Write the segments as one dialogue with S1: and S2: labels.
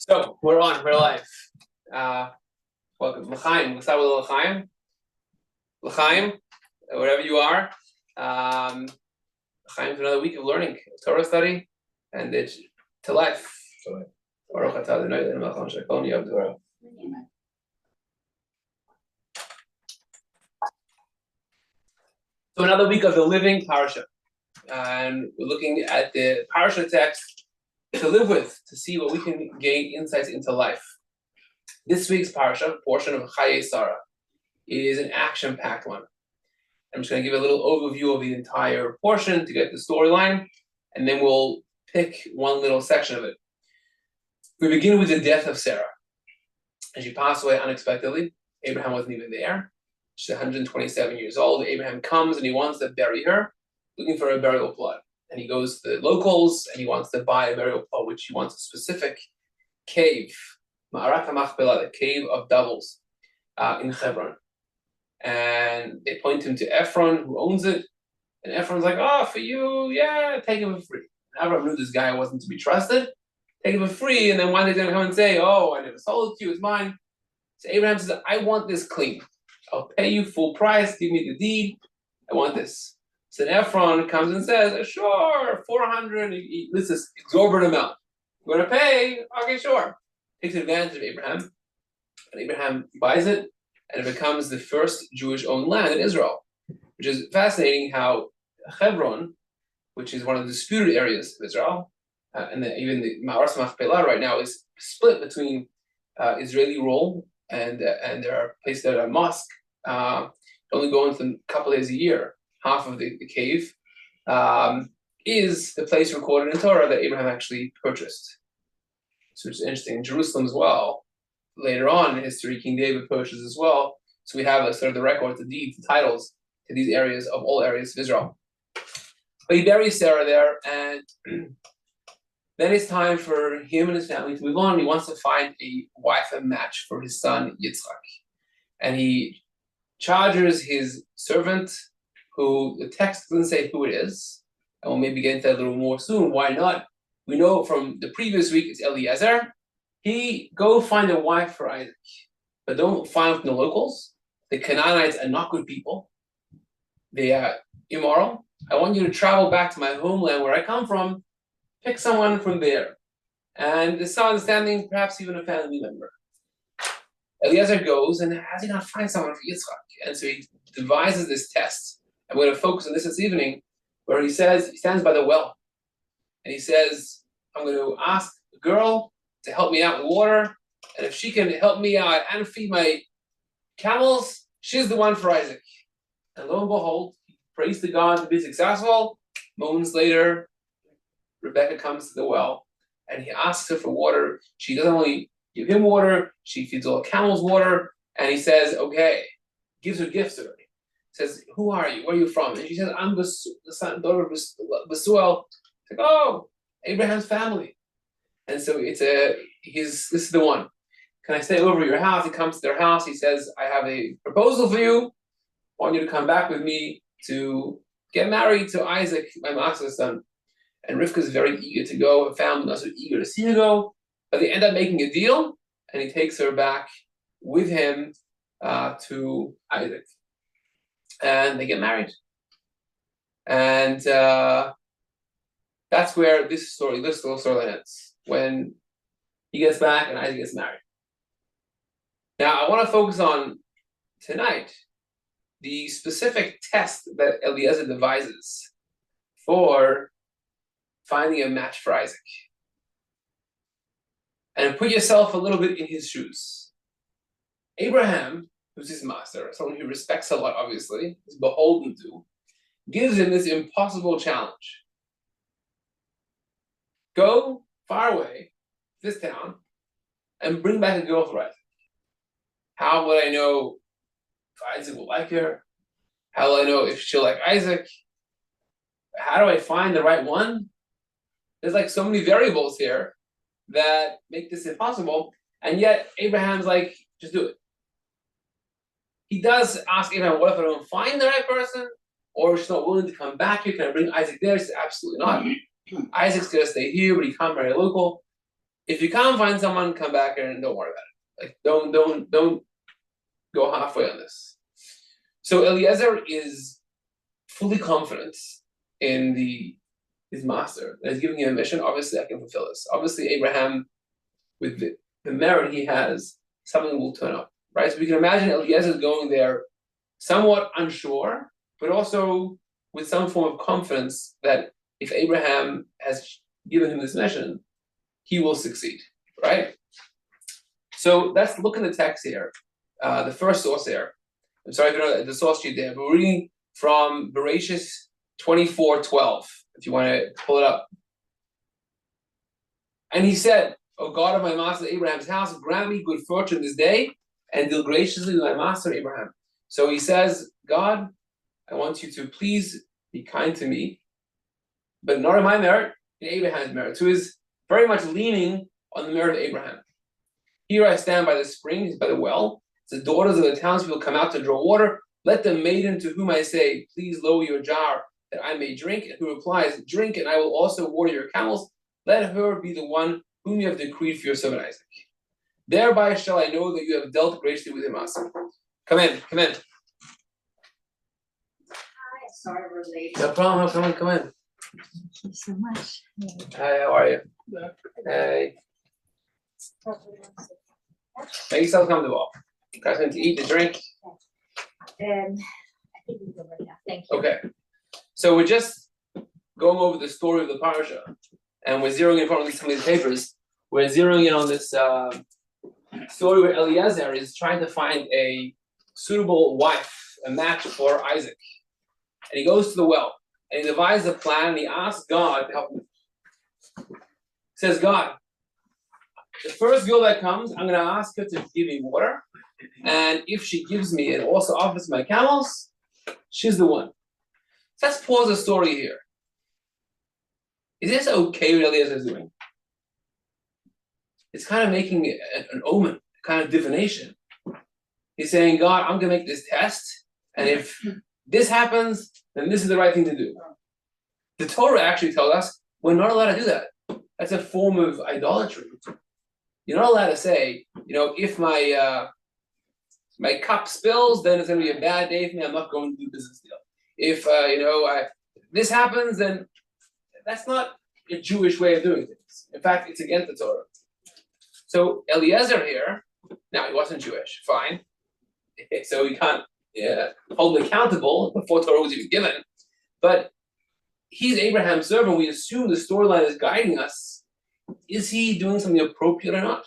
S1: So we're on, we're live. Welcome, L'chaim. We'll start with L'chaim. L'chaim, wherever you are. L'chaim for another week of learning, Torah study, and it's to life. Baruch atah Adonai Eloheinu melech haolam asher kol niyeh b'dvaro. So another week of the living Parsha, and we're looking at the Parsha text to live with, to see what we can gain insights into life. This week's Parsha, portion of Chayei is an action-packed one. I'm just going to give a little overview of the entire portion to get the storyline, and then we'll pick one little section of it. We begin with the death of Sarah. And she passed away unexpectedly. Abraham wasn't even there. She's 127 years old. Abraham comes and he wants to bury her, looking for a burial plot. And he goes to the locals and he wants to buy a burial plot, which he wants a specific cave, Ma'arat HaMachpelah, the cave of doubles, in Hebron. And they point him to Ephron, who owns it. And Ephron's like, oh, for you, yeah, take it for free. And Abraham knew this guy wasn't to be trusted. Take it for free, and then one day he's going to come and say, oh, I never sold it to you, it's mine. So Abraham says, I want this clean. I'll pay you full price, give me the deed, I want this. So then Ephron comes and says, sure, 400, this is exorbitant amount. You're going to pay? Okay, sure. Takes advantage of Abraham, and Abraham buys it, and it becomes the first Jewish-owned land in Israel, which is fascinating how Hebron, which is one of the disputed areas of Israel, and even the Ma'arat Machpelah right now is split between Israeli rule and there are places that are mosque, only go into a couple days a year. Half of the cave is the place recorded in Torah that Abraham actually purchased. So it's interesting. In Jerusalem as well, later on in history, King David purchased as well. So we have sort of the record, the deeds, the titles to these areas of all areas of Israel. But he buries Sarah there, and then it's time for him and his family to move on. He wants to find a wife and match for his son, Yitzchak. And he charges his servant, who the text doesn't say who it is, and we'll maybe get into that a little more soon. Why not? We know from the previous week it's Eliezer. He go find a wife for Isaac, but don't find from the locals. The Canaanites are not good people. They are immoral. I want you to travel back to my homeland where I come from. Pick someone from there. And this understanding, perhaps even a family member. Eliezer goes, and how does he not find someone for Yitzchak? And so he devises this test. I'm going to focus on this evening, where he says, he stands by the well, and he says, I'm going to ask a girl to help me out with water, and if she can help me out and feed my camels, she's the one for Isaac. And lo and behold, he prays to God to be successful. Moments later, Rebecca comes to the well, and he asks her for water. She doesn't only give him water, she feeds all the camels water, and he says, okay, gives her gifts already. Says, who are you? Where are you from? And she says, I'm the daughter of Besuel. Like, oh, Abraham's family. And so this is the one. Can I stay over at your house? He comes to their house. He says, I have a proposal for you. I want you to come back with me to get married to Isaac, my master's son. And Rivka is very eager to go. Her family is also eager to see her go. But they end up making a deal, and he takes her back with him to Isaac. And they get married. And that's where this little story ends, when he gets back and Isaac gets married. Now, I want to focus on tonight the specific test that Eliezer devises for finding a match for Isaac. And put yourself a little bit in his shoes. Abraham, who's his master, someone he respects a lot, obviously, is beholden to, gives him this impossible challenge. Go far away, this town, and bring back a girl for Isaac. How would I know if Isaac will like her? How will I know if she'll like Isaac? How do I find the right one? There's like so many variables here that make this impossible, and yet Abraham's like, just do it. He does ask Abraham, what if I don't find the right person? Or she's not willing to come back here? Can I bring Isaac there? He says, absolutely not. Isaac's going to stay here, but he can't marry a local. if you can't find someone, come back and don't worry about it. Like, don't go halfway on this. So Eliezer is fully confident in his master and is giving him a mission. Obviously, I can fulfill this. Obviously, Abraham, with the merit he has, something will turn up, right? So we can imagine Eliezer going there somewhat unsure, but also with some form of confidence that if Abraham has given him this mission, he will succeed, right? So let's look in the text here. The first source here. I'm sorry if you know the source sheet there, but we're reading from Bereshit 24:12, if you want to pull it up. And he said, O God of my master Abraham's house, grant me good fortune this day, and deal graciously with my master Abraham. So he says, God, I want you to please be kind to me, but not in my merit, in Abraham's merit. So he's very much leaning on the merit of Abraham. Here I stand by the springs, by the well. The daughters of the townspeople come out to draw water. Let the maiden to whom I say, please lower your jar that I may drink, and who replies, drink, and I will also water your camels. Let her be the one whom you have decreed for your servant Isaac. Thereby shall I know that you have dealt graciously with him, master. Come in.
S2: Hi, sorry we're late.
S1: No problem. Come in.
S2: Thank you so much.
S1: Hi, how are you? Hey. Make yourself comfortable. Got something to eat, to drink?
S2: I think we can go right now. Thank you.
S1: Okay. So we're just going over the story of the Parsha, and we're zeroing in front of some of these papers. We're zeroing in on this story where Eliezer is trying to find a suitable wife, a match for Isaac. And he goes to the well, and he devises a plan, and he asks God to help him. He says, God, the first girl that comes, I'm going to ask her to give me water. And if she gives me and also offers my camels, she's the one. So let's pause the story here. Is this okay what Eliezer is doing? It's kind of making an omen, kind of divination. He's saying, God, I'm going to make this test. And if this happens, then this is the right thing to do. The Torah actually tells us we're not allowed to do that. That's a form of idolatry. You're not allowed to say, if my cup spills, then it's going to be a bad day for me. I'm not going to do a business deal. If this happens, then that's not a Jewish way of doing things. In fact, it's against the Torah. So Eliezer here, now he wasn't Jewish, fine. So he can't hold him accountable before Torah was even given. But he's Abraham's servant. We assume the storyline is guiding us. Is he doing something appropriate or not?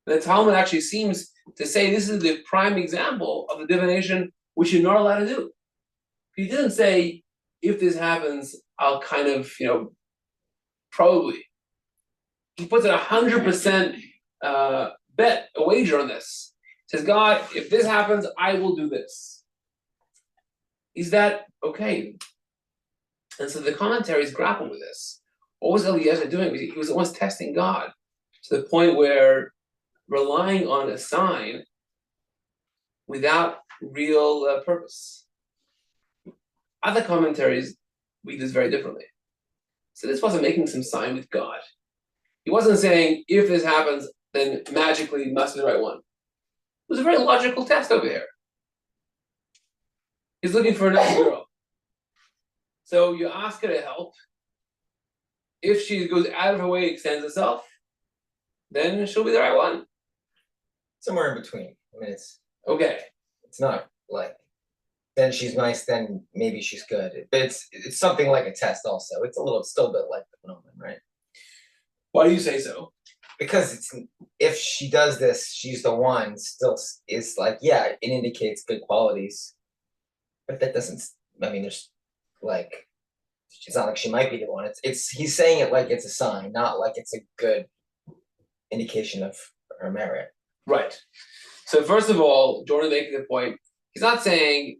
S1: The Talmud actually seems to say this is the prime example of the divination which you're not allowed to do. He didn't say, if this happens, I'll kind of, probably. He puts a 100% bet, a wager on this. He says, God, if this happens, I will do this. Is that okay? And so the commentaries grapple with this. What was Eliezer doing? He was almost testing God to the point where relying on a sign without real purpose. Other commentaries read this very differently. So this wasn't making some sign with God. He wasn't saying, if this happens, then magically it must be the right one. It was a very logical test over here. He's looking for a nice girl. So you ask her to help. If she goes out of her way, extends herself, then she'll be the right one.
S3: Somewhere in between. I mean,
S1: Okay.
S3: It's not like, then she's nice, then maybe she's good. But it's something like a test also. It's still a bit like the phenomenon, right?
S1: Why do you say so?
S3: Because if she does this, she's the one, still is like, yeah, it indicates good qualities. But that doesn't, there's like, it's not like she might be the one. He's saying it like it's a sign, not like it's a good indication of her merit.
S1: Right. So first of all, Jordan making the point, he's not saying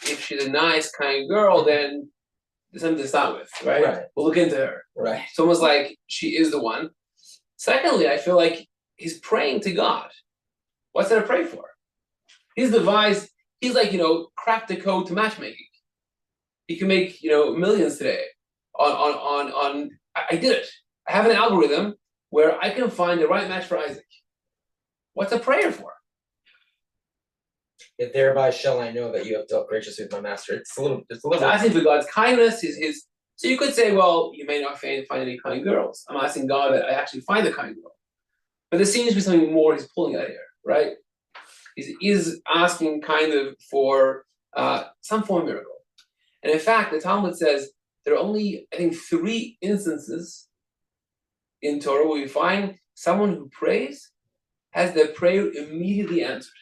S1: if she's a nice, kind girl, then there's something to start with, right? We'll look into her.
S3: Right.
S1: It's almost like she is the one. Secondly, I feel like he's praying to God. What's there to pray for? He's like, cracked the code to matchmaking. He can make, millions today on I did it. I have an algorithm where I can find the right match for Isaac. What's a prayer for?
S3: If thereby shall I know that you have dealt graciously with my master. It's a little.
S1: It's asking for God's kindness, his. So you could say, well, you may not find any kind girls. I'm asking God that I actually find a kind girl. But there seems to be something more he's pulling at here, right? He's asking kind of for some form of miracle. And in fact, the Talmud says there are only, I think, 3 instances in Torah where we find someone who prays has their prayer immediately answered.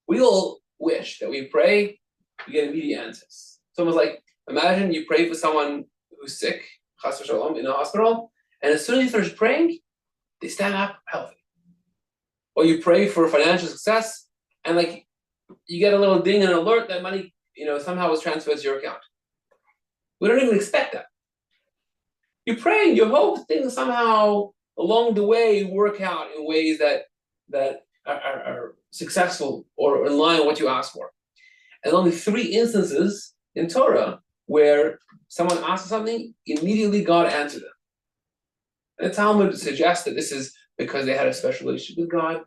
S1: We all wish that we pray, we get immediate answers. It's almost like, imagine you pray for someone who's sick, chas v'shalom, in a hospital, and as soon as you finish praying, they stand up healthy. Or you pray for financial success, and like you get a little ding and alert that money, somehow was transferred to your account. We don't even expect that. You pray and you hope things somehow along the way work out in ways that are successful or in line with what you ask for. And only 3 instances in Torah where someone asks something, immediately God answered them. And the Talmud suggests that this is because they had a special relationship with God.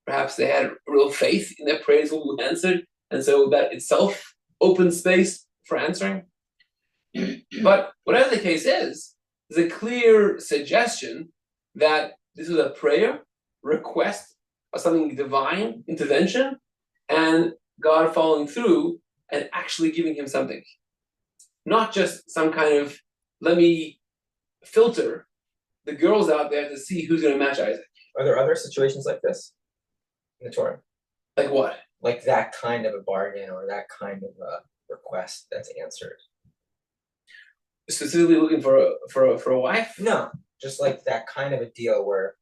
S1: Perhaps they had real faith in their prayers will be answered, and so that itself opens space for answering. But whatever the case is, there's a clear suggestion that this was a prayer, request of something divine, intervention, and God following through and actually giving him something. Not just some kind of, let me filter the girls out there to see who's going to match Isaac.
S3: Are there other situations like this in the Torah?
S1: Like what?
S3: Like that kind of a bargain or that kind of a request that's answered?
S1: Specifically looking for a wife?
S3: No, just like that kind of a deal where,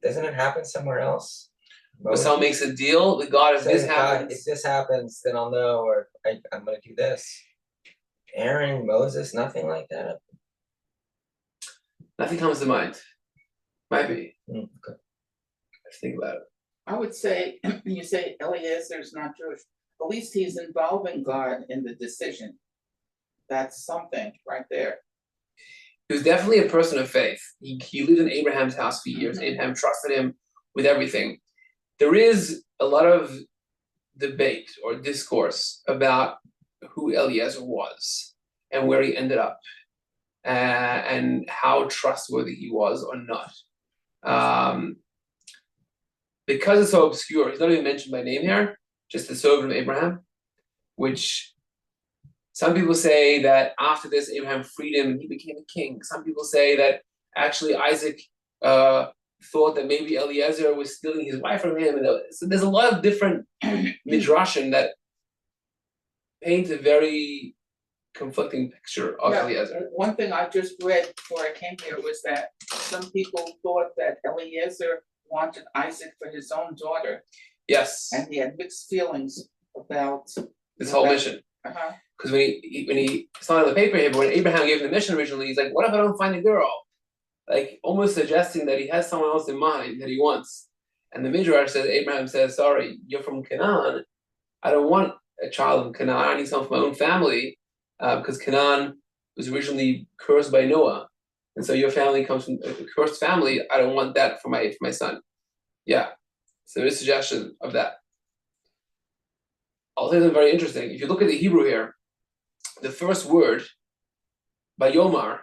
S3: doesn't it happen somewhere else?
S1: When someone makes a deal with God, if this happens,
S3: if this happens, then I'll know, or I'm going to do this. Aaron, Moses, nothing like that.
S1: Nothing comes to mind. Might be.
S3: Okay.
S1: Let's think about it.
S4: I would say, when you say Eliezer is not Jewish, at least he's involving God in the decision. That's something right there.
S1: He was definitely a person of faith. He lived in Abraham's house for years. Mm-hmm. Abraham trusted him with everything. There is a lot of debate or discourse about who Eliezer was and where he ended up and how trustworthy he was or not. Because it's so obscure, he's not even mentioned by name here, just the servant of Abraham, which some people say that after this, Abraham freed him and he became a king. Some people say that actually Isaac thought that maybe Eliezer was stealing his wife from him. And so there's a lot of different midrashim that paint a very conflicting picture of Eliezer.
S4: One thing I just read before I came here was that some people thought that Eliezer wanted Isaac for his own daughter.
S1: Yes.
S4: And he had mixed feelings about
S1: this whole mission. Because when he signed on the paper here, but when Abraham gave him the mission originally, he's like, what if I don't find a girl? Like almost suggesting that he has someone else in mind that he wants. And the Midrash says, Abraham says, sorry, you're from Canaan. I don't want a child from Canaan. I need someone from my own family because Canaan was originally cursed by Noah. And so your family comes from a cursed family. I don't want that for my son. Yeah. So there's a suggestion of that. I'll say something very interesting. If you look at the Hebrew here, the first word, Bayomar,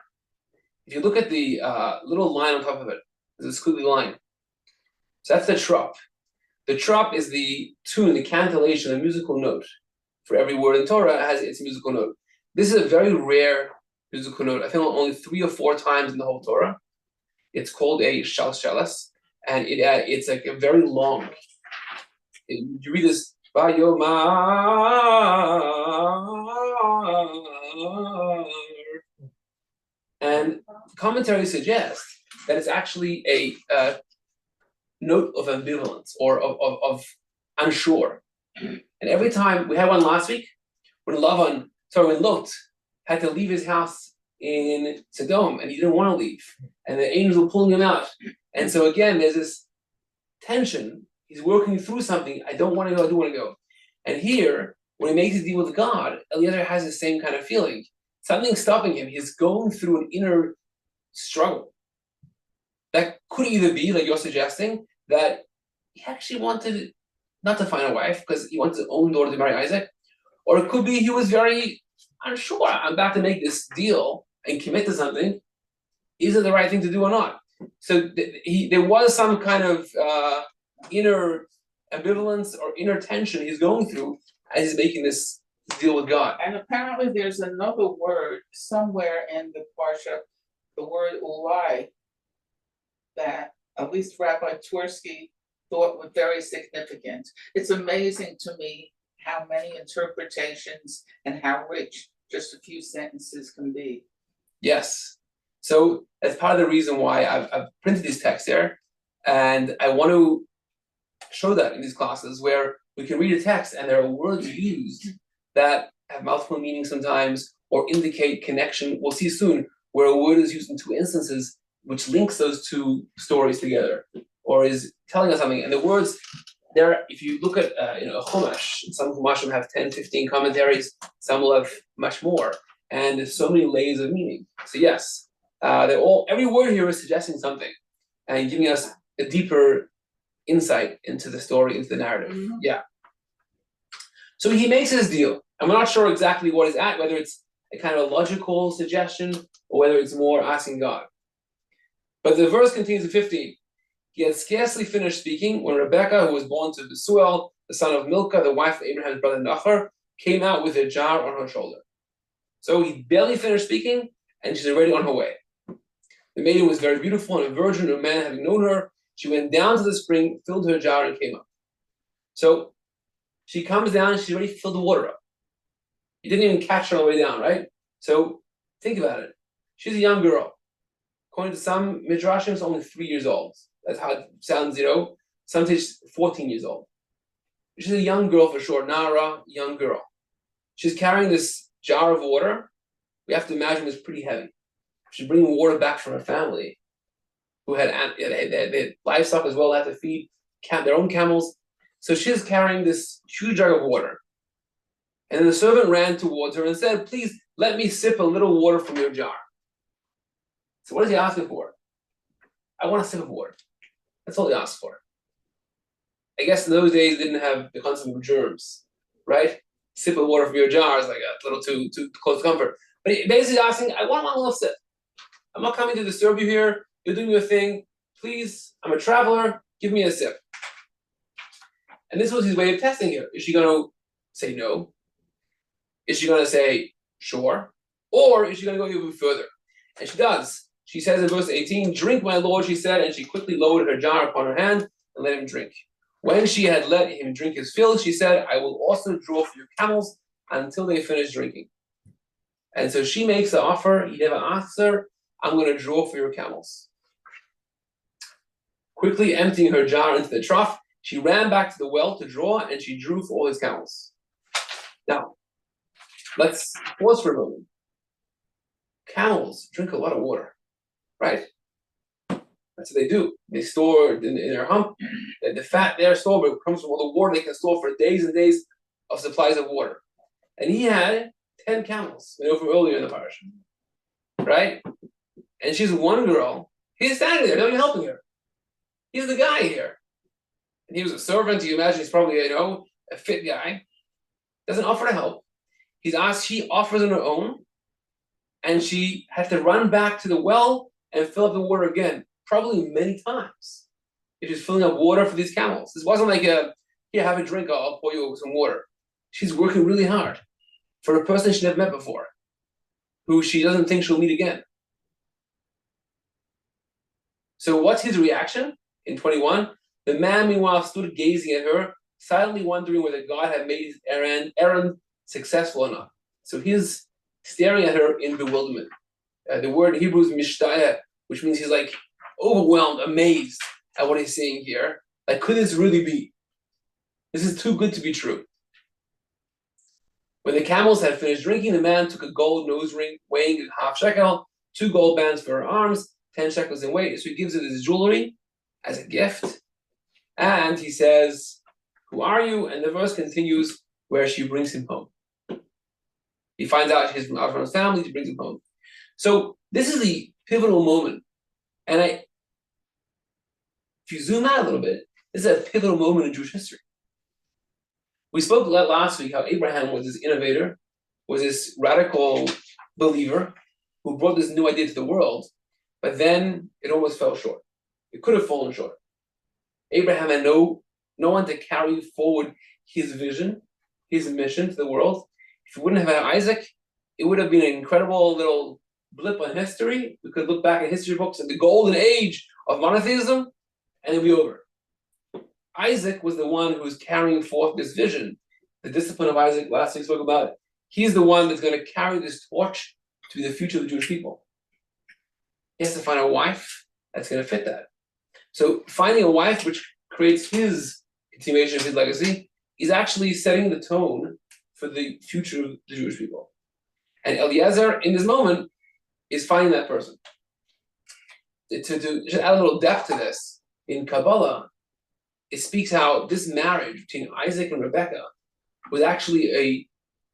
S1: if you look at the little line on top of it, there's a squiggly line. So that's the trop. The trop is the tune, the cantillation, the musical note. For every word in Torah, it has its musical note. This is a very rare musical note. I think only 3 or 4 times in the whole Torah. It's called a shalshelas, and it's like a very long. You read this, Bayomar, and commentaries suggest that it's actually a note of ambivalence or of unsure. And every time, we had one last week, when Lot had to leave his house in Sodom and he didn't want to leave. And the angels were pulling him out. And so again, there's this tension. He's working through something. I don't want to go, I do want to go. And here, when he makes his deal with God, Eliezer has the same kind of feeling. Something's stopping him. He's going through an inner struggle. That could either be, like you're suggesting, that he actually wanted not to find a wife because he wanted his own daughter to marry Isaac, or it could be he was very unsure. I'm about to make this deal and commit to something. Is it the right thing to do or not? So there was some kind of inner ambivalence or inner tension he's going through as he's making this deal with God.
S4: And apparently there's another word somewhere in the Parsha, the word ulai, that at least Rabbi Twersky thought was very significant. It's amazing to me how many interpretations and how rich just a few sentences can be.
S1: Yes. So that's part of the reason why I've printed these texts here, and I want to show that in these classes where we can read a text and there are words used that have multiple meanings sometimes or indicate connection. We'll see soon where a word is used in two instances which links those two stories together or is telling us something. And the words there, if you look at a Chumash, some Chumashim have 10, 15 commentaries, some will have much more. And there's so many layers of meaning. So yes, every word here is suggesting something and giving us a deeper insight into the story, into the narrative.
S4: Mm-hmm.
S1: Yeah. So he makes his deal. I'm not sure exactly what is at, whether it's a kind of logical suggestion or whether it's more asking God. But the verse continues in 15. He had scarcely finished speaking when Rebekah, who was born to Besuel, the son of Milcah, the wife of Abraham's brother Nachor, came out with a jar on her shoulder. So he barely finished speaking, and she's already on her way. The maiden was very beautiful and a virgin, and a man having known her, she went down to the spring, filled her jar, and came up. So she comes down, and she's already filled the water up. He didn't even catch her on the way down, right? So think about it. She's a young girl. According to some midrashim, she's only 3 years old. That's how it sounds, Some say she's 14 years old. She's a young girl for sure, Nara, young girl. She's carrying this jar of water. We have to imagine it's pretty heavy. She's bringing water back from her family, who had livestock as well, had to feed their own camels. So she's carrying this huge jug of water. And then the servant ran towards her and said, "Please let me sip a little water from your jar." So what is he asking for? I want a sip of water. That's all he asked for. I guess in those days, they didn't have the concept of germs, right? Sip of water from your jar is like a little too close to comfort. But he basically asking, I want one little sip. I'm not coming to disturb you here. You're doing your thing. Please, I'm a traveler. Give me a sip. And this was his way of testing her. Is she going to say no? Is she going to say sure? Or is she going to go even further? And she does. She says in verse 18, "Drink, my lord," she said, and she quickly lowered her jar upon her hand and let him drink. When she had let him drink his fill, she said, "I will also draw for your camels until they finish drinking." And so she makes the offer. He never asks her, "I'm going to draw for your camels." Quickly emptying her jar into the trough, she ran back to the well to draw, and she drew for all his camels. Now, let's pause for a moment. Camels drink a lot of water, right? That's what they do. They store in their hump. The fat there stored comes from all the water they can store for days and days of supplies of water. And he had 10 camels, from earlier in the Parsha, right? And she's one girl. He's standing there, nobody helping her. He's the guy here. And he was a servant. You imagine he's probably, a fit guy. Doesn't offer to help. She offers on her own. And she had to run back to the well and fill up the water again, probably many times. If she's filling up water for these camels. This wasn't like here, have a drink, I'll pour you some water. She's working really hard for a person she never met before, who she doesn't think she'll meet again. So what's his reaction? In 21, the man meanwhile stood gazing at her, silently wondering whether God had made his errand successful or not. So he's staring at her in bewilderment. The word in Hebrew is mishtaya, which means he's like overwhelmed, amazed at what he's seeing here. Like, could this really be? This is too good to be true. When the camels had finished drinking, the man took a gold nose ring weighing half shekel, 2 gold bands for her arms, 10 shekels in weight. So he gives her this jewelry as a gift. And he says, "Who are you?" And the verse continues where she brings him home. He finds out she's from Avram's family, she brings him home. So this is the pivotal moment. And if you zoom out a little bit, this is a pivotal moment in Jewish history. We spoke last week how Abraham was this innovator, was this radical believer who brought this new idea to the world, but then it almost fell short. It could have fallen short. Abraham had no one to carry forward his vision, his mission to the world. If he wouldn't have had Isaac, it would have been an incredible little blip on history. We could look back at history books at the golden age of monotheism, and it'd be over. Isaac was the one who was carrying forth this vision. The discipline of Isaac, last week we spoke about it. He's the one that's going to carry this torch to be the future of the Jewish people. He has to find a wife that's going to fit that. So finding a wife which creates his continuation of his legacy is actually setting the tone for the future of the Jewish people. And Eliezer, in this moment, is finding that person. To just add a little depth to this, in Kabbalah, it speaks how this marriage between Isaac and Rebekah was actually a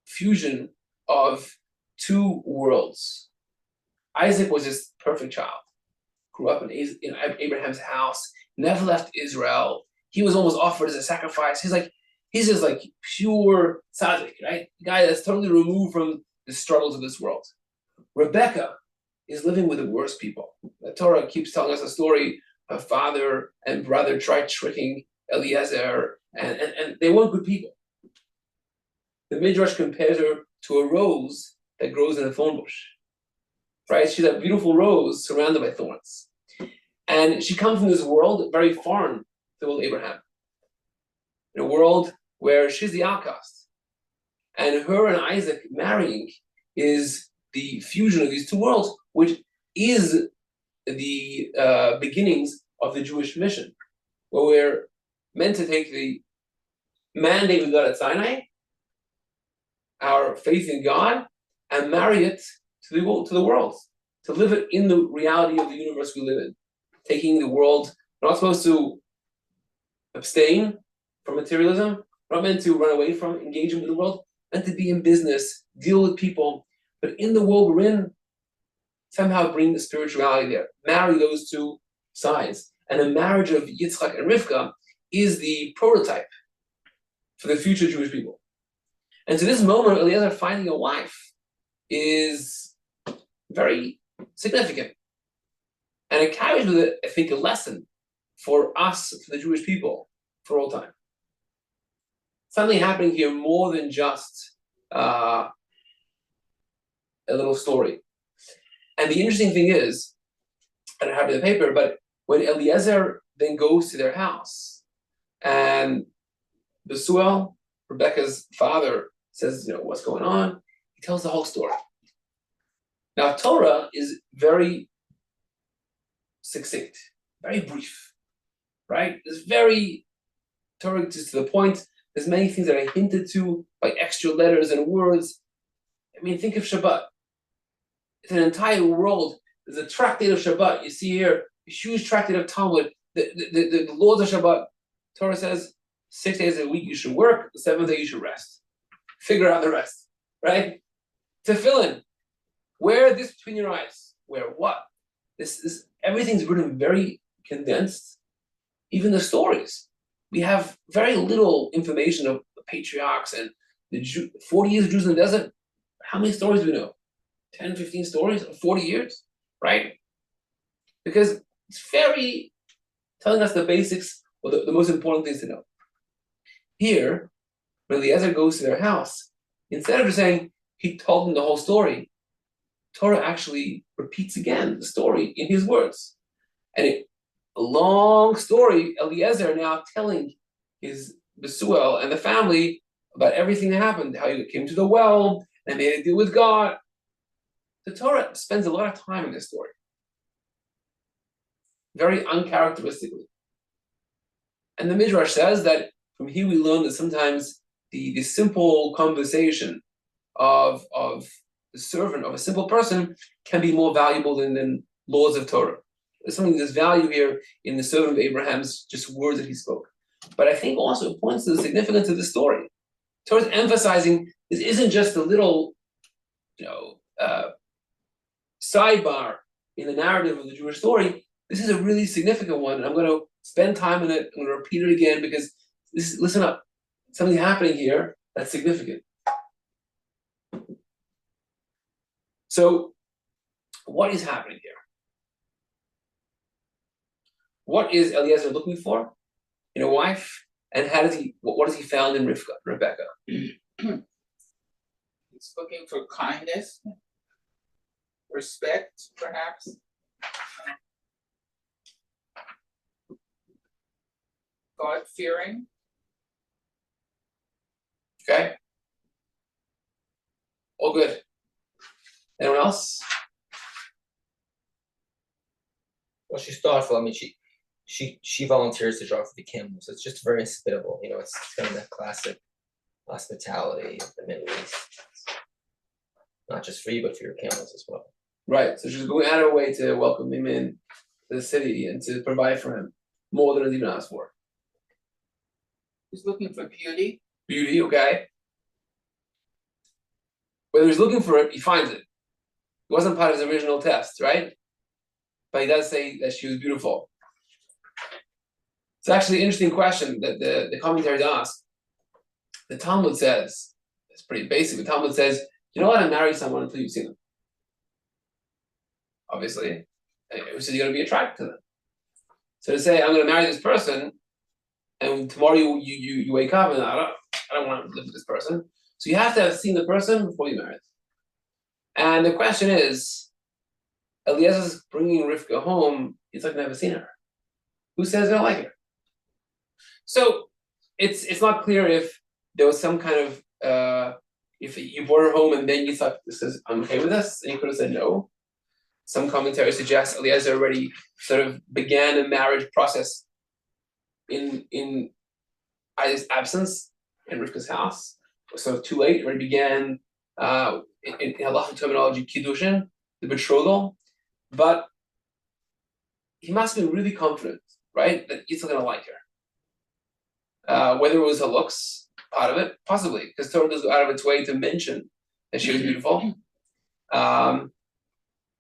S1: fusion of two worlds. Isaac was this perfect child, grew up in Abraham's house, never left Israel. He was almost offered as a sacrifice. He's just like pure tzaddik, right? The guy that's totally removed from the struggles of this world. Rebekah is living with the worst people. The Torah keeps telling us a story. Her father and brother tried tricking Eliezer, and they weren't good people. The Midrash compares her to a rose that grows in a thorn bush. Right? She's a beautiful rose surrounded by thorns. And she comes from this world very foreign to old Abraham. In a world where she's the outcast. And her and Isaac marrying is the fusion of these two worlds, which is the beginnings of the Jewish mission, where we're meant to take the mandate we got at Sinai, our faith in God, and marry it to the world, to live it in the reality of the universe we live in. Taking the world, we're not supposed to abstain from materialism, we're not meant to run away from engagement with the world, meant to be in business, deal with people, but in the world we're in, somehow bring the spirituality there, marry those two sides. And the marriage of Yitzchak and Rivka is the prototype for the future Jewish people. And so this moment of Eliezer finding a wife is very significant. And it carries with it, I think, a lesson for us, for the Jewish people, for all time. Something happening here more than just a little story. And the interesting thing is, I don't have it in the paper, but when Eliezer then goes to their house, and Besuel, Rebecca's father, says, what's going on? He tells the whole story. Now, Torah is very succinct, very brief, right? It's very, Torah is to the point. There's many things that are hinted to by extra letters and words. I mean, think of Shabbat. It's an entire world. There's a tractate of Shabbat. You see here, a huge tractate of Talmud. The laws of Shabbat. Torah says 6 days a week you should work, the 7th day you should rest. Figure out the rest, right? Tefillin. Wear this between your eyes. Wear what? This everything's written very condensed. Even the stories. We have very little information of the patriarchs and the 40 years of Jews in the desert. How many stories do we know? 10, 15 stories of 40 years, right? Because it's very telling us the basics or the most important things to know. Here, when Eliezer goes to their house, instead of just saying he told them the whole story, Torah actually repeats again the story in his words. And a long story, Eliezer now telling his Besuel and the family about everything that happened, how he came to the well, and they had to deal with God. The Torah spends a lot of time in this story. Very uncharacteristically. And the Midrash says that from here we learn that sometimes the simple conversation of the servant, of a simple person, can be more valuable than laws of Torah. There's something there's value here in the servant of Abraham's just words that he spoke. But I think also it points to the significance of the story. Torah's emphasizing this isn't just a little, sidebar in the narrative of the Jewish story, this is a really significant one, and I'm going to spend time on it. I'm going to repeat it again because listen up, something happening here that's significant. So, what is happening here? What is Eliezer looking for in a wife, and what has he found in Rebecca?
S4: He's looking for kindness, respect, perhaps. God-fearing.
S1: Okay. All good. Anyone else?
S3: Well, she's thoughtful. I mean, she volunteers to draw for the camels. It's just very hospitable. It's kind of that classic hospitality of the Middle East. Not just for you, but for your camels as well.
S1: Right. So she's going out of her way to welcome him in to the city and to provide for him more than he's even asked for.
S4: He's looking for beauty.
S1: Beauty, okay. Whether he's looking for it, he finds it. It wasn't part of his original test, right? But he does say that she was beautiful. It's actually an interesting question that the commentaries ask. The Talmud says, it's pretty basic, the Talmud says, you don't want to marry someone until you've seen them. Obviously. So you're going to be attracted to them. So to say, I'm going to marry this person, and tomorrow you wake up and I don't want to live with this person. So you have to have seen the person before you marry them. And the question is, Eliezer's bringing Rivka home, he's like never seen her. Who says they don't like her? So it's not clear if there was some kind of if you brought her home and then you thought I'm okay with this, and you could have said no. Some commentaries suggest Eliezer already sort of began a marriage process in Isaac's absence in Rivka's house. It was sort of too late. It already began in halachic terminology, kiddushin, the betrothal. But he must have been really confident, right, that Yitzchak gonna like her. Whether it was her looks, part of it, possibly, because Torah does go out of its way to mention that she was beautiful.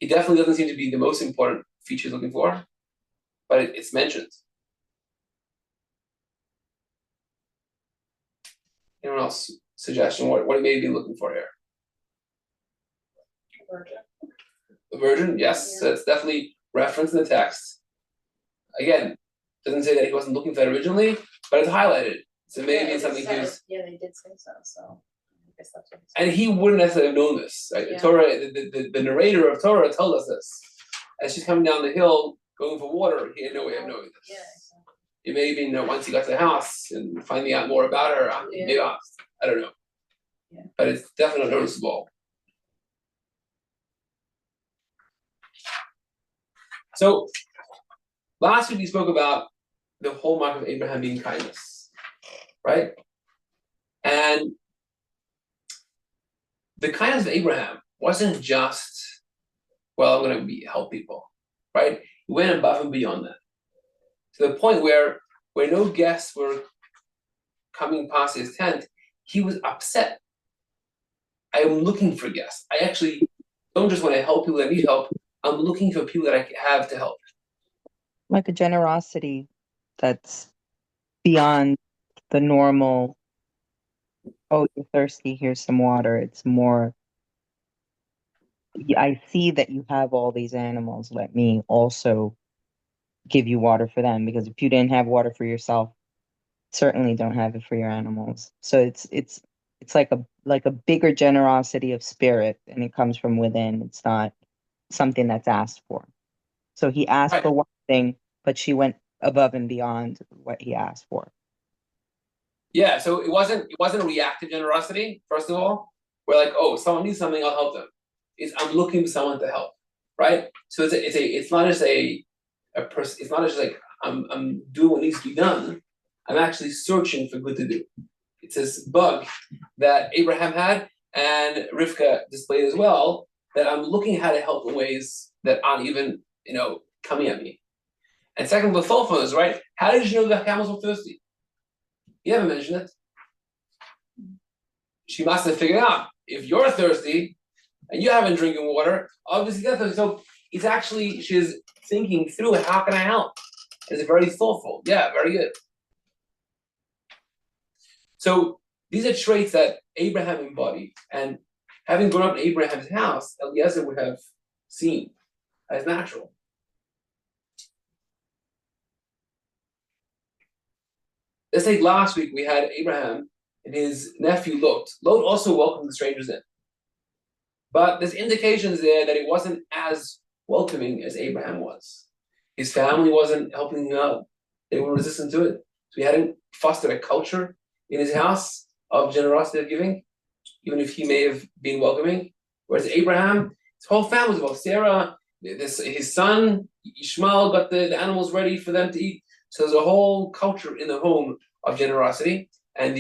S1: It definitely doesn't seem to be the most important feature he's looking for, but it's mentioned. Anyone else suggestion what he may be looking for here?
S4: Virgin.
S1: The virgin, yes,
S2: Yeah.
S1: so it's definitely referenced in the text. Again, doesn't say that he wasn't looking for that originally, but it's highlighted. So maybe it's something he was.
S2: Yeah, they did say so. So I guess that's what.
S1: And he wouldn't necessarily have known this. Right?
S2: Yeah.
S1: The Torah, the narrator of Torah told us this. As she's coming down the hill, going for water, he had no way of knowing this.
S2: Yeah. Exactly.
S1: It may have been once he got to the house and finding out more about her, he may have asked. I don't know.
S2: Yeah.
S1: But it's definitely noticeable. So, last week we spoke about the hallmark of Abraham being kindness, right? And the kindness of Abraham wasn't just, well, I'm going to help people, right? He went above and beyond that. To the point where no guests were coming past his tent, he was upset. I am looking for guests. I actually don't just want to help people that need help. I'm looking for people that I have to help.
S5: Like a generosity that's beyond the normal, oh, you're thirsty, here's some water. It's more, I see that you have all these animals. Let me also give you water for them, because if you didn't have water for yourself, certainly don't have it for your animals. So it's like a bigger generosity of spirit, and it comes from within. It's not something that's asked for. So he asked
S1: Right.
S5: for one thing, but she went above and beyond what he asked for.
S1: Yeah, so it wasn't a reactive generosity, first of all. We're like, oh, someone needs something, I'll help them. It's I'm looking for someone to help, right? So it's not just a person. It's not just like I'm doing what needs to be done. I'm actually searching for good to do. It's this bug that Abraham had and Rivka displayed as well, that I'm looking how to help in ways that aren't even, coming at me. And second, the thoughtfulness, right? How did you know the camels were thirsty? You haven't mentioned it. She must have figured out, if you're thirsty and you haven't drinking water, obviously they're thirsty. So she's thinking through, how can I help? It's very thoughtful. Yeah, very good. So these are traits that Abraham embodied, and having grown up in Abraham's house, Eliezer would have seen as natural. Let's take last week, we had Abraham and his nephew Lot. Lot also welcomed the strangers in. But there's indications there that it wasn't as welcoming as Abraham was. His family wasn't helping him out. They were resistant to it. So he hadn't fostered a culture in his house of generosity of giving, even if he may have been welcoming. Whereas Abraham, his whole family was involved. Sarah, his son, Ishmael got the animals ready for them to eat. So there's a whole culture in the home of generosity, and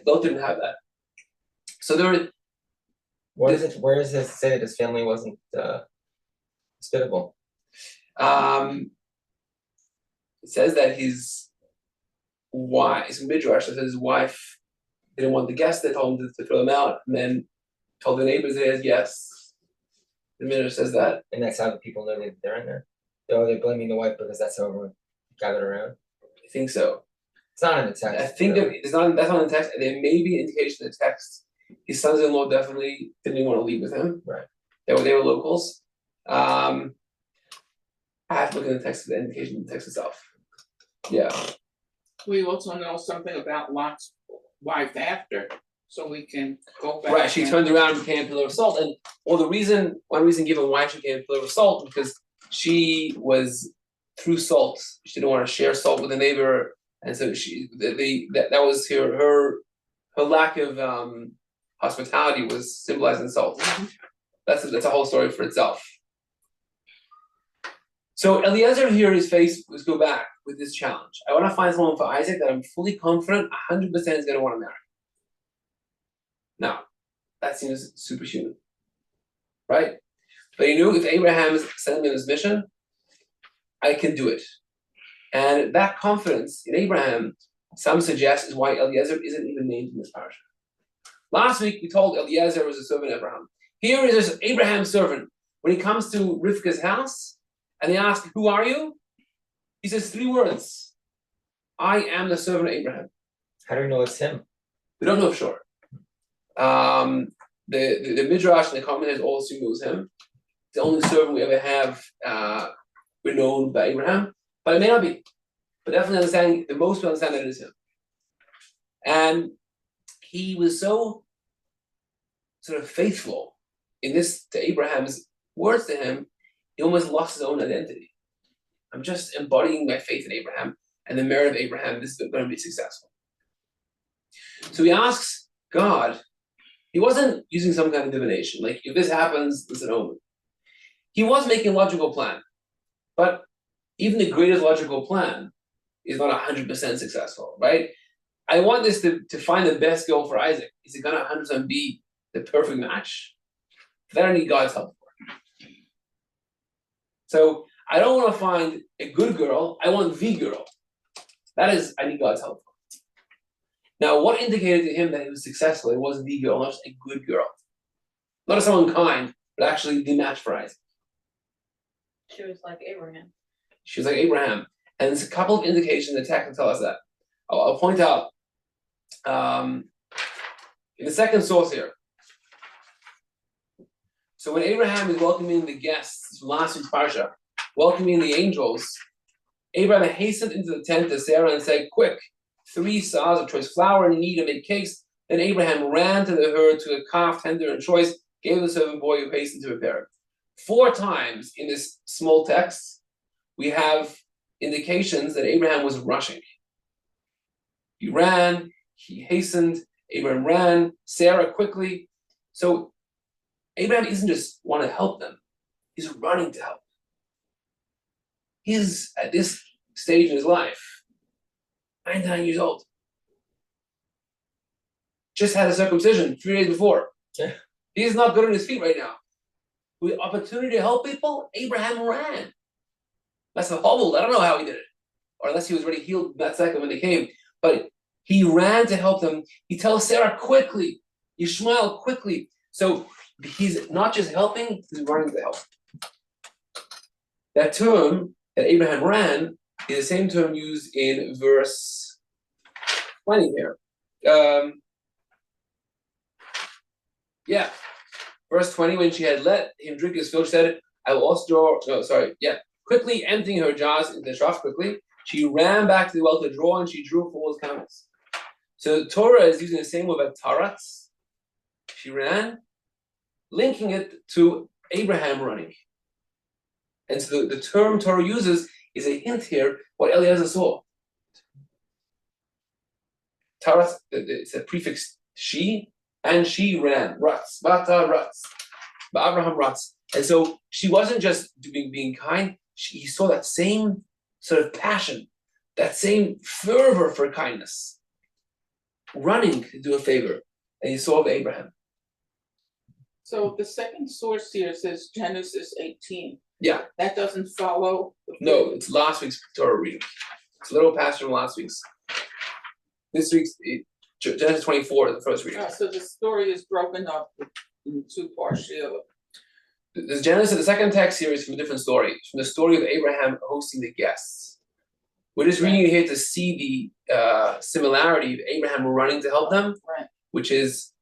S1: Lot didn't have that. So
S3: Where does it say that his family wasn't hospitable?
S1: It says that his wife, it's Midrash, that his wife didn't want the guests, they told him to throw them out, and then told the neighbors they had guests. The Midrash says that.
S3: And that's how the people know they're in there? So they're blaming the wife because that's how everyone gathered around?
S1: I think so.
S3: It's not in the text.
S1: I think that's not in the text, and there may be an indication in the text. His sons-in-law definitely didn't want to leave with him.
S3: Right.
S1: They were locals. I have to look in the text for the indication in the text itself. Yeah.
S4: We also know something about Lot's wife after, so we can go back.
S1: Right, she turned around and became a pillar of salt. And one reason given why she became a pillar of salt, because she was through salt. She didn't want to share salt with a neighbor. And so that was her lack of hospitality was symbolized in salt. That's a whole story for itself. So Eliezer here is faced with go back with this challenge. I want to find someone for Isaac that I'm fully confident 100% is going to want to marry. Now, that seems superhuman, right? But he knew if Abraham sent him his mission, I can do it. And that confidence in Abraham, some suggest, is why Eliezer isn't even named in this parsha. Last week, we told Eliezer was a servant of Abraham. Here is Abraham's servant. When he comes to Rivka's house, and they ask, who are you? He says 3 words. I am the servant of Abraham.
S3: How do we know it's him?
S1: We don't know for sure. The Midrash and the commentators all assume it was him. It's the only servant we ever have renowned by Abraham. But it may not be. But definitely the most we understand that it is him. And he was so sort of faithful in this to Abraham's words to him, he almost lost his own identity. I'm just embodying my faith in Abraham and the merit of Abraham. This is going to be successful. So he asks God. He wasn't using some kind of divination, like if this happens, it's an omen. He was making a logical plan, but even the greatest logical plan is not 100% successful, right? I want this to find the best girl for Isaac. Is it going to 100% be the perfect match? That I need God's help for. So I don't want to find a good girl. I want the girl. I need God's help for. Now, what indicated to him that he was successful? It wasn't the girl, not just a good girl. Not someone kind, but actually the match for Isaac.
S2: She was like Abraham.
S1: She was like Abraham. And there's a couple of indications in the text that tell us that. I'll point out in the second source here. So when Abraham is welcoming the guests from last week's Parsha, welcoming the angels, Abraham hastened into the tent to Sarah and said, quick, 3 sahs of choice flour and knead and make cakes. Then Abraham ran to the herd to a calf tender and choice, gave the servant boy who hastened to prepare it. 4 times in this small text, we have indications that Abraham was rushing. He ran, he hastened, Abraham ran, Sarah quickly. So Abraham isn't just want to help them, he's running to help. He's at this stage in his life, 99 years old. Just had a circumcision 3 days before.
S3: Yeah.
S1: He's not good on his feet right now. With opportunity to help people, Abraham ran. That's a hobbled. I don't know how he did it. Or unless he was already healed that second when they came. But he ran to help them. He tells Sarah quickly. Ishmael quickly. So he's not just helping, he's running to help. That term that Abraham ran is the same term used in verse 20 here. Verse 20, when she had let him drink his fill, she said, I will also draw, quickly emptying her jars into the trough quickly, she ran back to the well to draw, and she drew full of camels. So Torah is using the same word about taratz. She ran, linking it to Abraham running. And so the term Torah uses is a hint here what Eliezer saw. Taratz, it's a prefix she, and she ran. Ratz, bata ratz, Abraham ratz. And so she wasn't just being kind. He saw that same sort of passion, that same fervor for kindness, running to do a favor, and he saw of Abraham.
S4: So the second source here says Genesis 18.
S1: Yeah.
S4: That doesn't follow.
S1: No, it's last week's Torah reading. It's a little past from last week's. This week's Genesis 24, the first reading.
S4: So the story is broken up into Parsha.
S1: The Genesis, the second text here is from a different story. It's from the story of Abraham hosting the guests. We're just reading it here to see the similarity of Abraham running to help them,
S4: Right.
S1: which is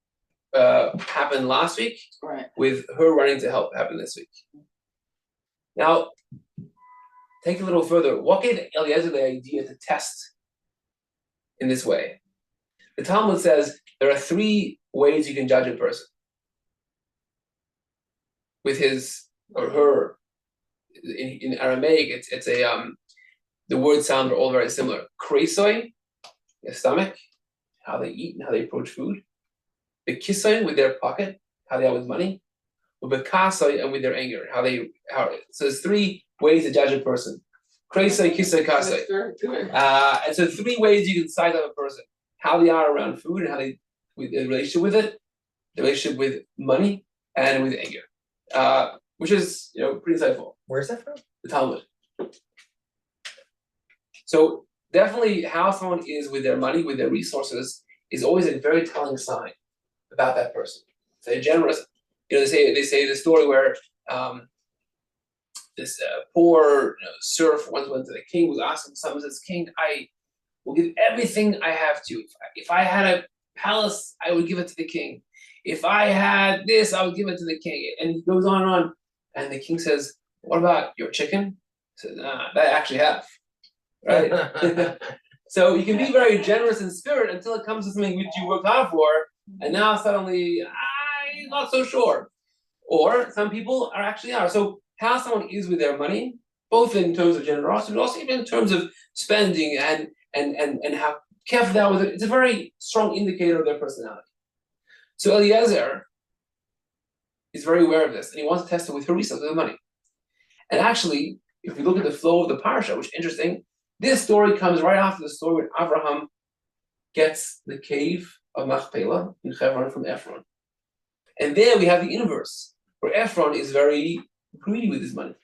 S1: happened last week,
S4: Right.
S1: with her running to help happen this week. Now, take it a little further. What gave Eliezer the idea to test in this way? The Talmud says there are 3 ways you can judge a person. With his or her, in Aramaic, it's a the word sounds are all very similar. Kresoi, their stomach, how they eat and how they approach food. The kisoi, with their pocket, how they are with money. Ubekasoi, and with their anger, so there's 3 ways to judge a person. Kresoi, kisoi, kasoi.
S4: That's very good.
S1: And so 3 ways you can size up a person: how they are around food, and how they with the relationship with it, the relationship with money, and with anger. Which is pretty insightful.
S3: Where's that from?
S1: The Talmud. So definitely how someone is with their money, with their resources, is always a very telling sign about that person. If they're generous, they say the story where this poor serf once went to the king, was asking someone, says, King, I will give everything I have to you. If I had a palace, I would give it to the king. If I had this, I would give it to the king. And he goes on and on. And the king says, what about your chicken? He says, that I actually have. Right? So you can be very generous in spirit until it comes to something which you worked hard for, and now suddenly, I'm not so sure. Or some people actually are. So how someone is with their money, both in terms of generosity, but also even in terms of spending and how careful they are with it, it's a very strong indicator of their personality. So Eliezer is very aware of this, and he wants to test it with her resources, with money. And actually, if we look at the flow of the Parsha, which is interesting, this story comes right after the story when Abraham gets the cave of Machpelah in Hebron from Ephron. And there we have the inverse, where Ephron is very greedy with his money.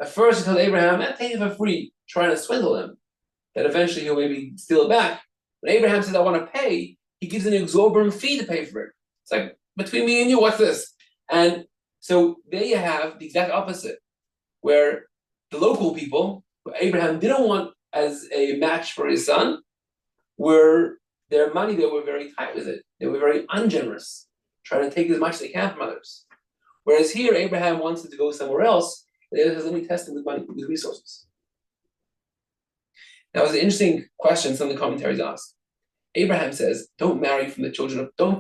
S1: At first he tells Abraham, take it for free, trying to swindle him, that eventually he'll maybe steal it back. When Abraham says, I want to pay, he gives an exorbitant fee to pay for it. It's like, between me and you, what's this? And so there you have the exact opposite, where the local people, who Abraham didn't want as a match for his son, were their money, they were very tight with it. They were very ungenerous, trying to take as much as they can from others. Whereas here, Abraham wants it to go somewhere else, but it has only tested with money, with resources. Now, it's an interesting question some of the commentaries ask. Abraham says, don't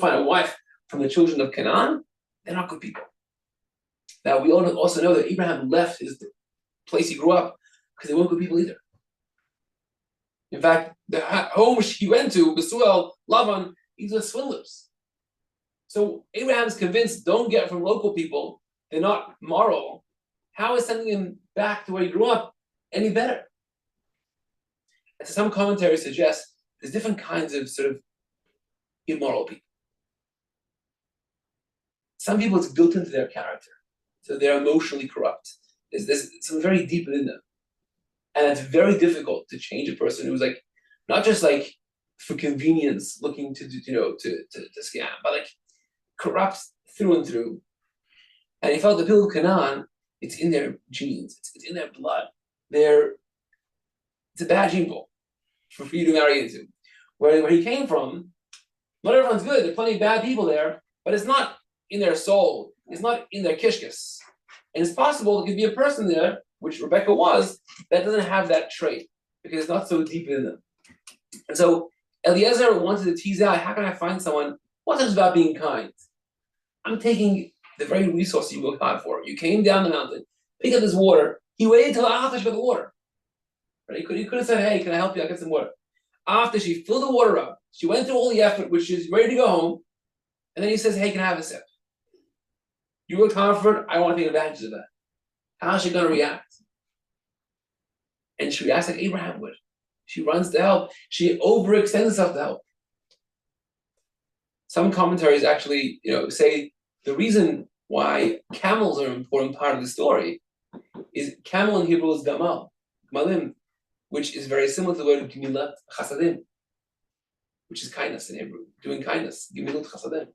S1: find a wife from the children of Canaan. They're not good people. Now, we also know that Abraham left his place he grew up because they weren't good people either. In fact, the home he went to, Besuel, Lavan, these were swindlers. So Abraham's convinced, don't get from local people, they're not moral. How is sending him back to where he grew up any better? And so some commentaries suggest there's different kinds of sort of immoral people. Some people, it's built into their character. So they're emotionally corrupt. There's something very deep within them. And it's very difficult to change a person who's like, not just like for convenience looking to scam, but like corrupt through and through. And he felt the people of Canaan, It's in their genes. It's in their blood. It's a bad gene pool for you to marry into. Where he came from, not everyone's good. There are plenty of bad people there, but it's not in their soul. It's not in their kishkis. And it's possible there could be a person there, which Rebecca was, that doesn't have that trait because it's not so deep in them. And so Eliezer wanted to tease out, how can I find someone who wasn't just about being kind? I'm taking the very resource you worked hard for. You came down the mountain, picked up this water. He waited till after she got the water. Right? He could have said, hey, can I help you? I'll get some water. After she filled the water up, she went through all the effort, which is ready to go home. And then he says, hey, can I have a sip? You worked hard for it. I want to take advantage of that. How's she going to react? And she reacts like Abraham would. She runs to help. She overextends herself to help. Some commentaries actually, say the reason why camels are an important part of the story is camel in Hebrew is gamal, gmalim, which is very similar to the word gemilat chasadim, which is kindness in Hebrew, doing kindness, gemilut chasadim.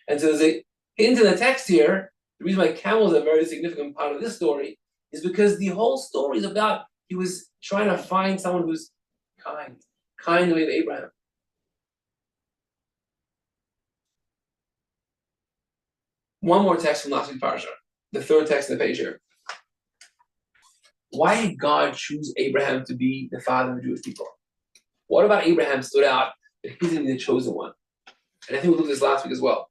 S1: And so there's a hint in the text here. The reason why camels are a very significant part of this story is because the whole story is about he was trying to find someone who's kind the way of Abraham. One more text from last week's Parsha, the third text in the page here. Why did God choose Abraham to be the father of the Jewish people? What about Abraham stood out that he's going to be the chosen one? And I think we looked at this last week as well.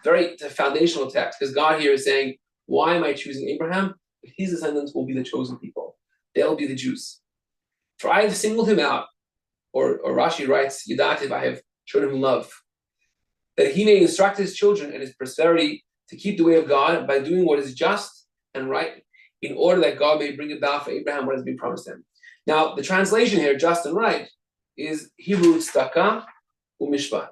S1: It's a foundational text because God here is saying, why am I choosing Abraham? His descendants will be the chosen people. They'll be the Jews. For I have singled him out, or Rashi writes, Yadativ, I have shown him love, that he may instruct his children and his posterity to keep the way of God by doing what is just and right, in order that God may bring about for Abraham what has been promised him. Now, the translation here, just and right, is Hebrew tzedakah umishpat.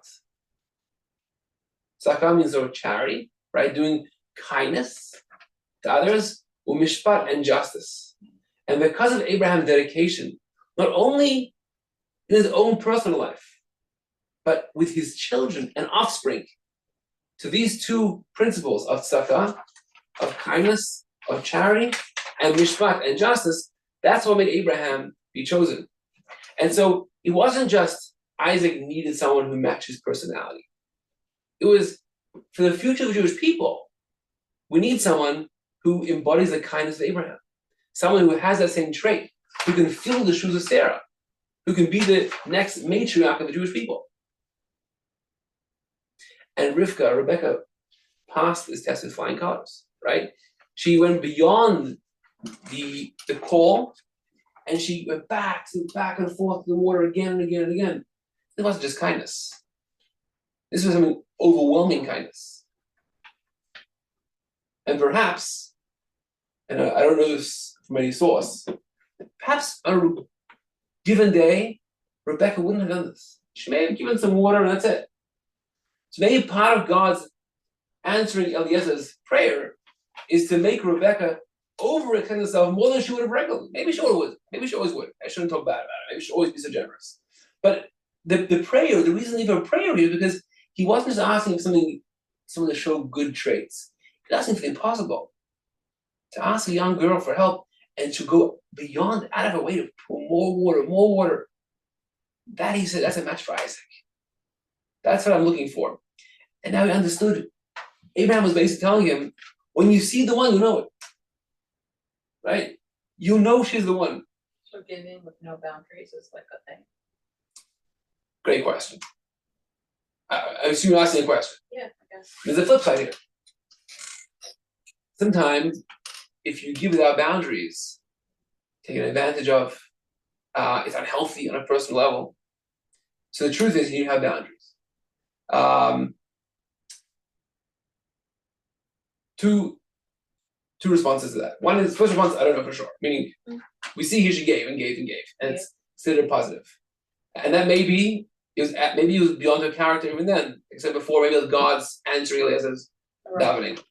S1: Tzedakah means sort of charity, right? Doing kindness to others, umishpat, and justice. And because of Abraham's dedication, not only in his own personal life, but with his children and offspring, to these two principles of tzedakah, of kindness, of charity, and mishpat, and justice, that's what made Abraham be chosen. And so it wasn't just Isaac needed someone who matched his personality. It was, for the future of the Jewish people, we need someone who embodies the kindness of Abraham. Someone who has that same trait, who can fill the shoes of Sarah, who can be the next matriarch of the Jewish people. And Rebecca, passed this test with flying colors, right? She went beyond the call, and she went back and forth to the water again and again and again. It wasn't just kindness. This was an overwhelming kindness. And perhaps, and I don't know this from any source, perhaps on a given day, Rebecca wouldn't have done this. She may have given some water and that's it. So maybe part of God's answering Eliezer's prayer is to make Rebecca overextend herself more than she would have regularly. Maybe she always would. I shouldn't talk bad about it. Maybe she should always be so generous. But the prayer, the reason he gave a prayer here is because he wasn't just asking for someone to show good traits. He was asking for the impossible. To ask a young girl for help and to go beyond, out of her way to pour more water. That, he said, that's a match for Isaac. That's what I'm looking for. And now he understood. Abraham was basically telling him, when you see the one, you know it. Right? You know she's the one.
S6: So giving with no boundaries is like a thing.
S1: Great question. I assume you're asking a question.
S6: Yeah, I guess.
S1: There's a flip side here. Sometimes, if you give without boundaries, taken advantage of, it's unhealthy on a personal level. So the truth is, you need to have boundaries. Two responses to that. One is, first response, I don't know for sure. Meaning, we see here she gave and gave and gave, and it's considered positive. And that maybe it was beyond her character even then, except before maybe it was God's answering Eliezer's davening.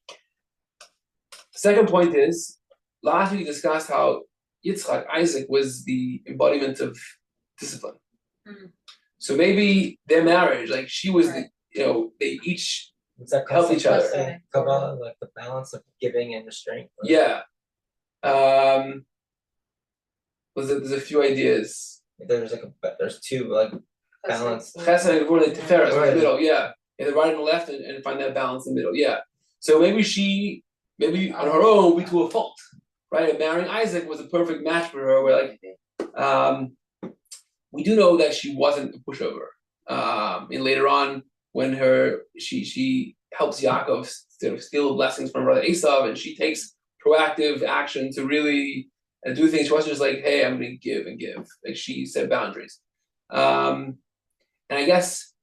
S1: Second point is, last week we discussed how Yitzchak, Isaac, was the embodiment of discipline. Mm-hmm. So maybe their marriage, like she was, they each help each other.
S3: Kabbalah, like the balance of giving and restraint.
S1: Yeah, There's a few ideas.
S3: There's two like balance.
S1: Chesed and Gvura, Tiferes in the
S3: Right.
S1: middle, yeah. And the right and the left, and find that balance in the middle, yeah. So maybe on her own, we to a fault, right? And marrying Isaac was a perfect match for her. Where we do know that she wasn't a pushover. And later on, when she helps Yaakov sort of steal the blessings from her brother Esau, and she takes proactive action to really do things. She wasn't just like, "Hey, I'm going to give and give." Like she set boundaries. And I guess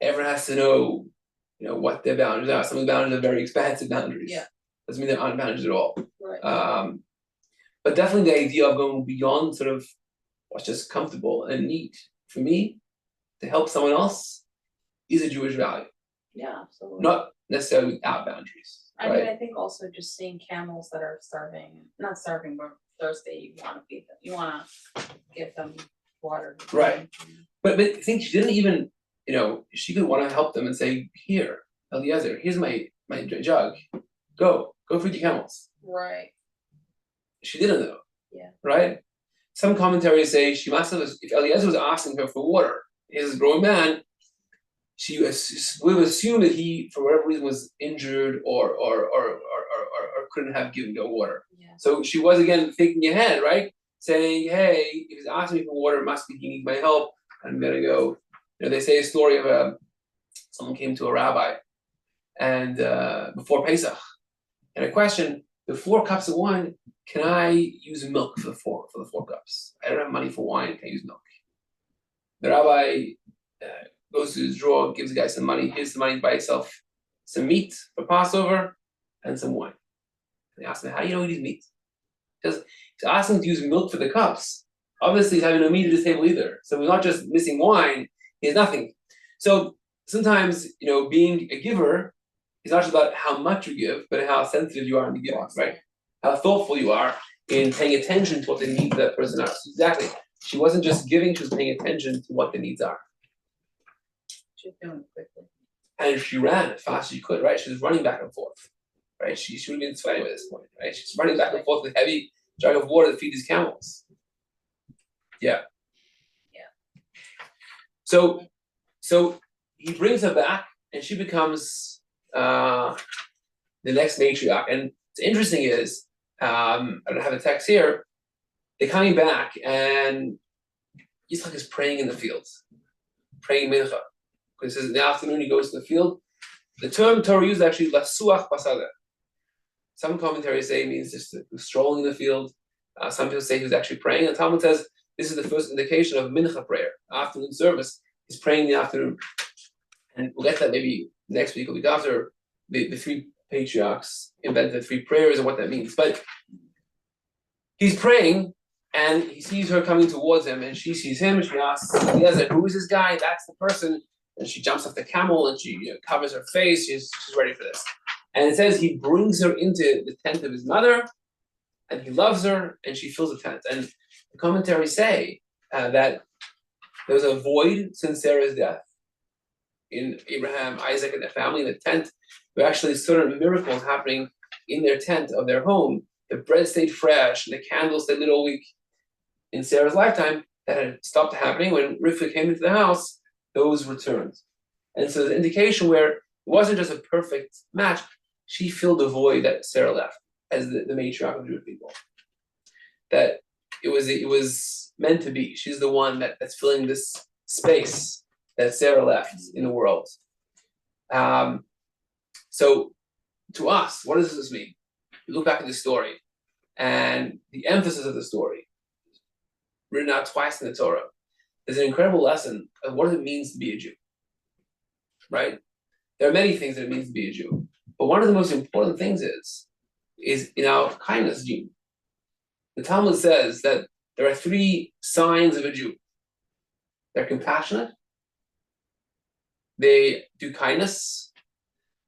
S1: everyone has to know, what their boundaries are. Some of the boundaries are very expansive boundaries.
S6: Yeah.
S1: Doesn't mean they're aren't boundaries at all.
S6: Right.
S1: But definitely the idea of going beyond sort of what's just comfortable and neat for me to help someone else is a Jewish value,
S6: Yeah, absolutely.
S1: not necessarily without boundaries.
S6: I
S1: Right?
S6: mean, I think also just seeing camels that are not starving, but thirsty, you wanna feed them, you wanna give them water. to
S1: Right.
S6: drink.
S1: But I think she didn't even, she could want to help them and say, "Here, Eliezer, here's my jug. Go feed the camels."
S6: Right,
S1: She didn't though.
S6: Yeah.
S1: Right? Some commentaries say she must have, if Eliezer was asking her for water, he's a grown man, she would assume that he, for whatever reason, was injured or couldn't have given no water.
S6: yeah,
S1: So she was again thinking ahead, right? Saying, "Hey, if he's asking me for water, it must be he needs my help. I'm gonna go." They say a story of someone came to a rabbi and before Pesach, and a question: the 4 cups of wine, can I use milk for the 4 cups? I don't have money for wine. Can I use milk? The rabbi goes to his drawer, gives the guy some money. Here's the money to buy yourself some meat for Passover and some wine. And they ask him, "How do you know he needs meat?" Because he's asking to use milk for the cups. Obviously, he's having no meat at his table either. So he's not just missing wine, he has nothing. So sometimes, being a giver is not just about how much you give, but how sensitive you are in the giving, right? How thoughtful you are in paying attention to what the needs of that person are. So exactly. She wasn't just giving, she was paying attention to what the needs are.
S6: she's doing it quickly.
S1: And she ran as fast as she could, right? She was running back and forth, right? She would have been sweating at this point, right? She's running back and forth with a heavy jug of water to feed these camels. Yeah. So he brings her back, and she becomes the next matriarch. And what's interesting is, I don't have a text here. They're coming back, and Yitzchak is praying in the fields, praying mincha. Because it says in the afternoon he goes to the field. The term Torah used actually lasuach basadeh. Some commentaries say it means just strolling in the field. Some people say he was actually praying. And Talmud says this is the first indication of mincha prayer, afternoon service. He's praying in the afternoon. And we'll get to that maybe next week or week after. The 3 patriarchs invented 3 prayers and what that means. But he's praying, and he sees her coming towards him, and she sees him, and she asks Eliezer, "Who is this guy?" That's the person. And she jumps off the camel, and she covers her face. She's ready for this. And it says he brings her into the tent of his mother, and he loves her, and she fills the tent. And the commentaries say that there was a void since Sarah's death in Abraham, Isaac, and their family in the tent. There were actually certain miracles happening in their tent of their home. The bread stayed fresh, and the candles stayed lit all week. In Sarah's lifetime, that had stopped happening. When Rivka came into the house, those returned. And so there's an indication where it wasn't just a perfect match, she filled the void that Sarah left as the matriarch of Jewish people. That it was meant to be. She's the one that's filling this space that Sarah left in the world. So to us, what does this mean? You look back at the story, and the emphasis of the story, written out twice in the Torah, is an incredible lesson of what it means to be a Jew. Right? There are many things that it means to be a Jew, but one of the most important things is in our kindness gene. The Talmud says that there are 3 signs of a Jew. They're compassionate, they do kindness,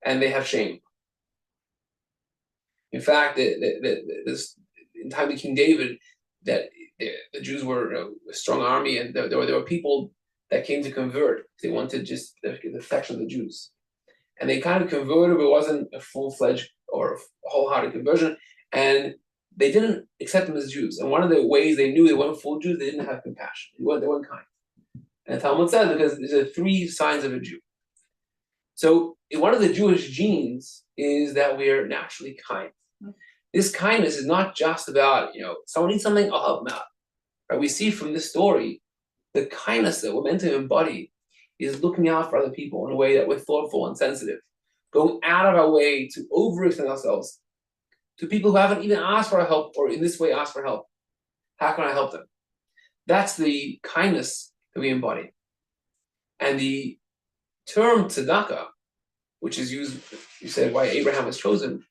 S1: and they have shame. In fact, this in time of King David, that the Jews were a strong army, and there were people that came to convert. They wanted just the affection of the Jews, and they kind of converted, but it wasn't a full-fledged or wholehearted conversion. and they didn't accept them as Jews. And one of the ways they knew they weren't full Jews, they didn't have compassion. They weren't kind. And the Talmud says because these are 3 signs of a Jew. So one of the Jewish genes is that we're naturally kind. This kindness is not just about, someone needs something, I'll help them out. Right? We see from this story, the kindness that we're meant to embody is looking out for other people in a way that we're thoughtful and sensitive, going out of our way to overextend ourselves to people who haven't even asked for our help or in this way asked for help. How can I help them? That's the kindness that we embody. And the term tzedakah, which is used, you said why Abraham was chosen,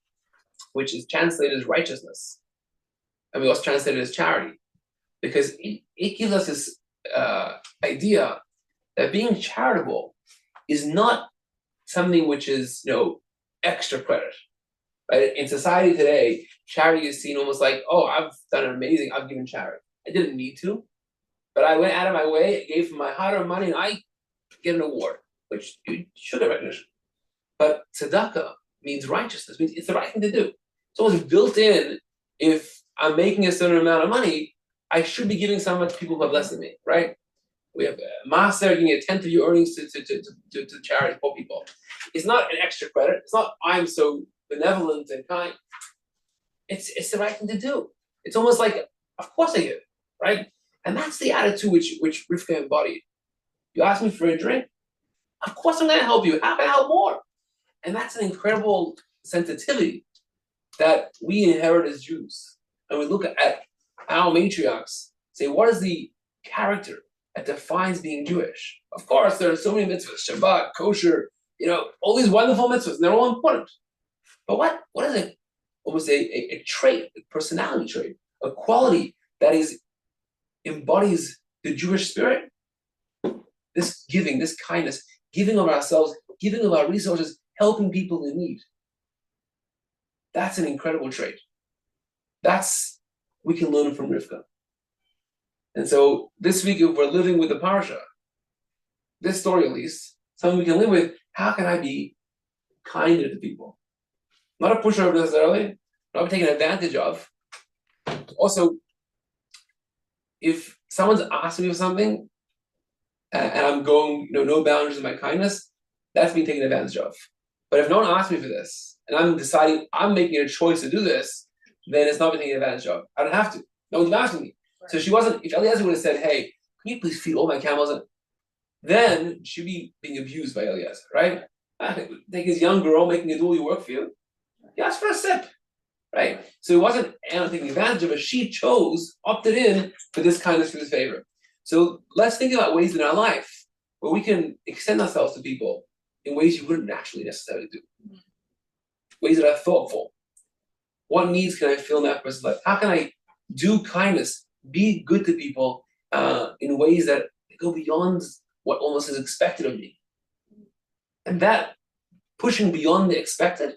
S1: which is translated as righteousness. And we also translate it as charity, because it gives us this idea that being charitable is not something which is, extra credit. Right? In society today, charity is seen almost like, oh, I've done amazing, I've given charity. I didn't need to, but I went out of my way, gave from my hard-earned money, and I get an award, which you should get recognition. But tzedakah means righteousness, means it's the right thing to do. It's almost built in. If I'm making a certain amount of money, I should be giving some to people who have less than me, right? We have a master giving a tenth of your earnings to charity, poor people. It's not an extra credit. It's not I'm so benevolent and kind. It's the right thing to do. It's almost like, of course I give, right? And that's the attitude which Rivka embodied. You ask me for a drink, of course I'm going to help you. How can I help more? And that's an incredible sensitivity that we inherit as Jews. And we look at our matriarchs, say, what is the character that defines being Jewish? Of course, there are so many mitzvahs, Shabbat, kosher, all these wonderful mitzvahs, and they're all important. But what is it? Almost a trait, a personality trait, a quality that embodies the Jewish spirit? This giving, this kindness, giving of ourselves, giving of our resources, helping people in need. That's an incredible trait. We can learn from Rivka. And so this week, if we're living with the Parsha, this story at least, something we can live with, how can I be kinder to people? Not a pushover necessarily, not taken advantage of. Also, if someone's asking me for something, and I'm going, no boundaries in my kindness, that's being taken advantage of. But if no one asks me for this, and I'm deciding I'm making a choice to do this, then it's not being taken advantage of. I don't have to. No one's asking me. Right. So she wasn't, if Eliezer would have said, hey, can you please feed all my camels? Then she'd be being abused by Eliezer, right? I think his young girl making a dually work for you. He asked for a sip, right? So it wasn't taking advantage of it. She chose, opted in for this kindness, for this favor. So let's think about ways in our life where we can extend ourselves to people in ways you wouldn't naturally necessarily do. Ways that are thoughtful. What needs can I fill in that person's life? How can I do kindness, be good to people in ways that go beyond what almost is expected of me? And that pushing beyond the expected,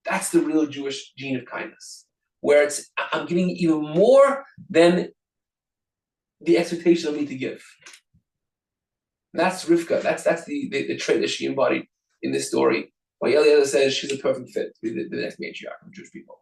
S1: that's the real Jewish gene of kindness, where I'm giving even more than the expectation of me to give. That's Rivka. That's the trait that she embodied in this story. Why Eliezer says she's a perfect fit to be the next matriarch of Jewish people.